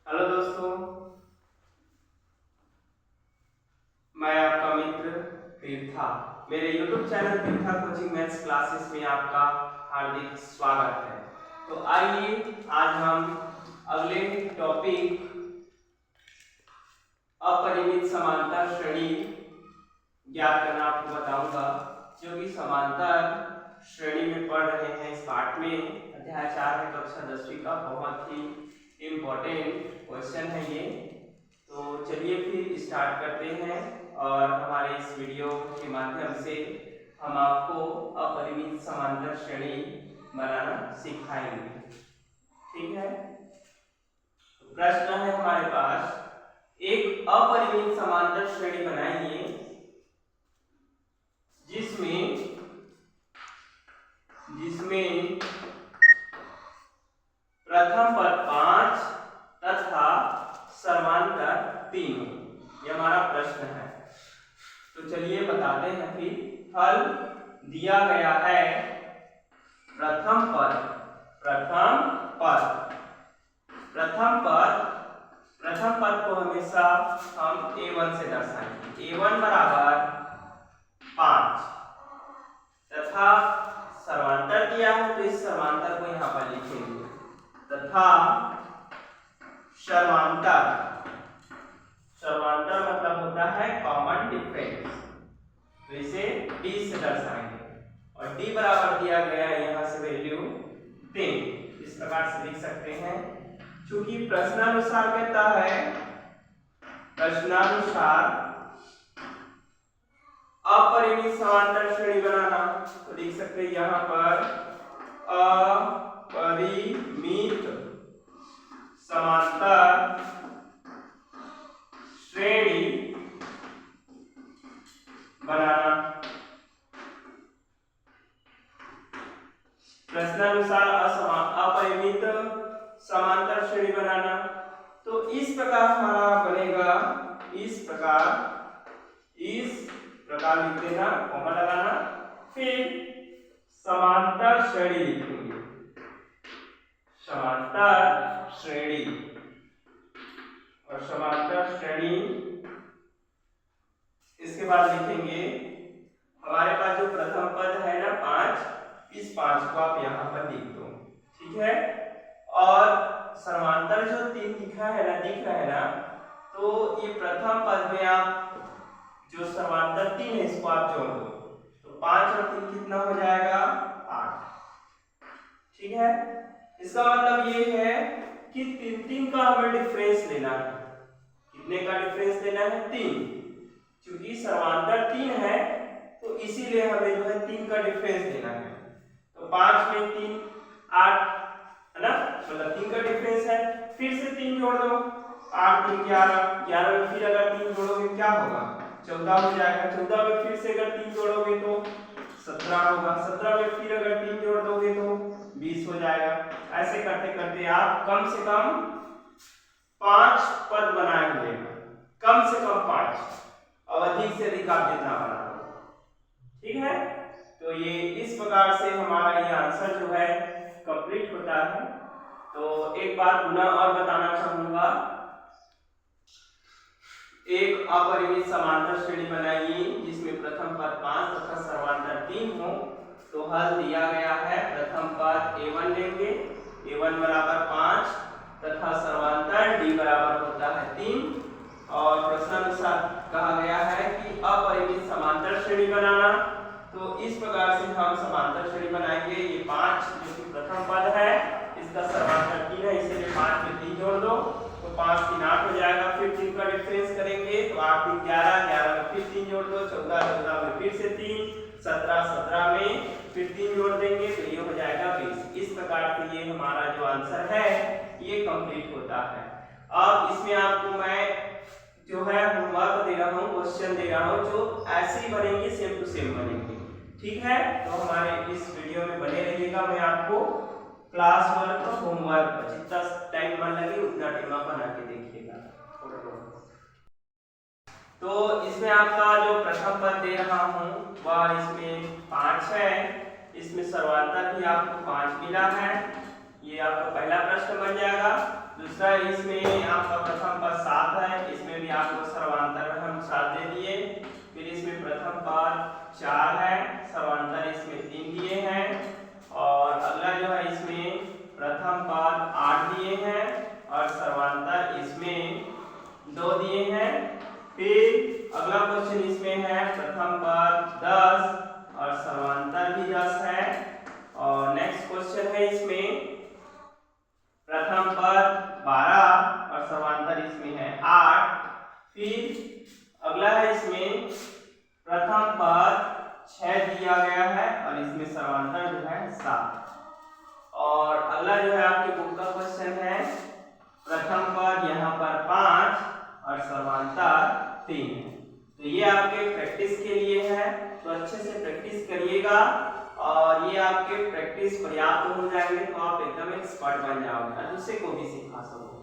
Hello दोस्तों, मैं आपका मित्र तीर्था। मेरे YouTube चैनल तीर्था कोचिंग मैथ्स क्लासेस में आपका हार्दिक स्वागत है। तो आइए आज हम अगले टॉपिक अपरिमित समांतर श्रेणी ज्ञात करना आपको बताऊंगा, जो कि समांतर श्रेणी में पढ़ रहे हैं। इस पाठ में अध्याय 4 है, कक्षा 10वीं का बहुत ही इम्पोर्टेंट क्वेश्चन है ये। तो चलिए फिर स्टार्ट करते हैं और हमारे इस वीडियो के माध्यम से हम आपको अपरिमित समांतर श्रेणी बनाना सिखाएंगे। ठीक है, प्रश्न है हमारे पास, एक अपरिमित समांतर श्रेणी बनाइए जिसमें प्रथम पद 5 तथा समांतर 3 हो। यह हमारा प्रश्न है। तो चलिए बताते हैं। फिर हल दिया गया है। प्रथम पद को हमेशा हम a1 से दर्शाएंगे। a1 बराबर 5 तथा समांतर दिया है, तो इस समांतर को यहाँ पर लिखेंगे तथा सर्वांतर मतलब होता है कॉमन डिफरेंस, तो इसे d से दर्शाएंगे और d बराबर दिया गया है यहाँ से वैल्यू 3। इस प्रकार से लिख सकते हैं। चूंकि प्रश्नानुसार कहता है, अपरिमित समांतर श्रेणी बनाना, तो लिख सकते हैं यहाँ पर अपरिमित समांतर श्रेणी बनाना। प्रश्नानुसार अपरिमित समांतर श्रेणी बनाना, तो इस प्रकार हमारा बनेगा। इस प्रकार लिख देना, कॉमा लगाना, फिर समांतर श्रेणी लिखेंगे। समांतर श्रेणी और समांतर श्रेणी इसके बाद लिखेंगे। हमारे पास जो प्रथम पद है ना 5, इस 5 को आप यहाँ पर लिख दो। ठीक है, और समांतर जो 3 दिख रहा है ना, तो ये प्रथम पद में आप जो समांतर 3 है इसको आप जोड़ दो, तो 5 और 3 कितना हो जाएगा? 8। ठीक है, इसका मतलब ये है कि 3 का हमें डिफरेंस लेना है। कितने का डिफरेंस लेना है? 3। क्योंकि समांतर 3 है, तो इसीलिए हमें जो है 3 का डिफरेंस लेना है। तो 5 में 3 8 है ना, मतलब 3 का डिफरेंस है। फिर से 3 जोड़ दो, 8 3 11 में फिर अगर 3 जोड़ोगे क्या होगा? 14 हो जाएगा। 14 में फिर से अगर 3 जोड़ोगे तो 17 होगा। 17 में फिर अगर 3 जोड़ दोगे तो 20 हो जाएगा। ऐसे करते करते आप कम से कम 5 पद बनाए हुए, कम से कम 5, और अधिक से अधिक आप जितना बना लो। ठीक है, तो ये इस प्रकार से हमारा ये आंसर जो है कंप्लीट होता है। तो एक बात पुनः और बताना चाहूंगा, एक अपरिमित समांतर श्रेणी बनाइए जिसमें प्रथम पद 5 तथा समांतर 3 हो। तो हल दिया गया है। प्रथम पद a1 लेंगे, a1 बराबर 5 तथा समांतर d बराबर होता है 3, और प्रश्नानुसार कहा गया है कि अपरिमित समांतर श्रेणी बनाना। तो इस प्रकार से हम समांतर श्रेणी बनाएंगे। ये 5 जो कि प्रथम पद है, इसका समांतर 3 है, इसलिए 5 में 3 जोड़ दो, तो 5 3 8 हो जाएगा। फिर 3 का डिफरेंस करेंगे, तो 8 3 11 11 में फिर 3 जोड़ दो, 14 14 में फिर से 3, 17 17 में फिर 3 जोड़ देंगे, तो ये हो जाएगा 20। इस प्रकार से ये हमारा जो आंसर है ये कंप्लीट होता है। अब इसमें आपको मैं जो है होमवर्क दे रहा हूँ, क्वेश्चन दे रहा हूँ, जो ऐसे ही बनेंगे, सेम टू सेम बनेंगे। ठीक है, तो हमारे इस वीडियो में बने रहिएगा। मैं आपको क्लास वर्क और होमवर्क जितना टाइम मन लगे उतना टाइम आप बना के देखिएगा। तो इसमें आपका जो प्रथम पद दे रहा हूँ वह इसमें 5 है। इसमें सर्वांतर भी आपको 5 मिला है। ये आपका पहला प्रश्न बन जाएगा। दूसरा इसमें आपका प्रथम पद 7 है, इसमें भी आपको सर्वांतर में हम 7 दे दिए। फिर इसमें प्रथम पद 4 है, सर्वांतर इसमें 3 दिए हैं। और अगला जो है इसमें प्रथम पद 8 दिए हैं और सर्वांतर इसमें 2 दिए हैं। फिर अगला क्वेश्चन इसमें है प्रथम पद 10 और सर्वांतर भी 10 है। और नेक्स्ट क्वेश्चन है इसमें प्रथम पद 12 और सर्वांतर इसमें है 8। फिर अगला है इसमें प्रथम पद 6 दिया गया है और इसमें सर्वांतर जो है 7। और अगला जो है आपके बुक का क्वेश्चन है प्रथम पद यहाँ पर 5 और सर्वांतर 3 है। तो ये आपके प्रैक्टिस के लिए है, तो अच्छे से प्रैक्टिस करिएगा और ये आपके प्रैक्टिस पर्याप्त हो जाएंगे तो आप एकदम एक्सपर्ट बन जाओगे और दूसरे को भी सिखा सकोगे।